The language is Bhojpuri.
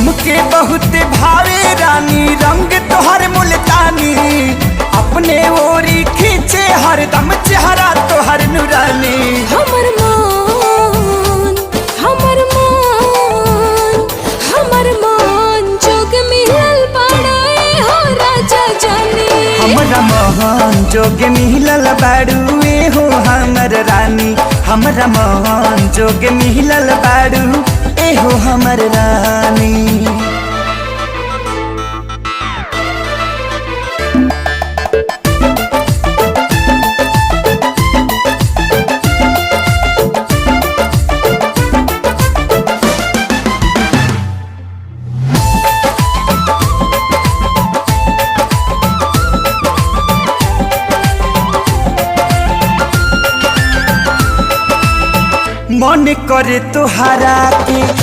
हमके बहुत भावे रानी रंग तोहर मुल्तानी, अपने ओरी खींचे हरदम चेहरा तोहर नूरानी। हमर मान, हमर मान, हमर मान जोग मिलल बाड़े हो राजा जानी। हमरा मोहन जोग मिलल बाड़ू ए हो हमर रानी, हमरा मोहन जोग मिलल बाड़ू ए हो हमर रानी। मन करे तोहरा के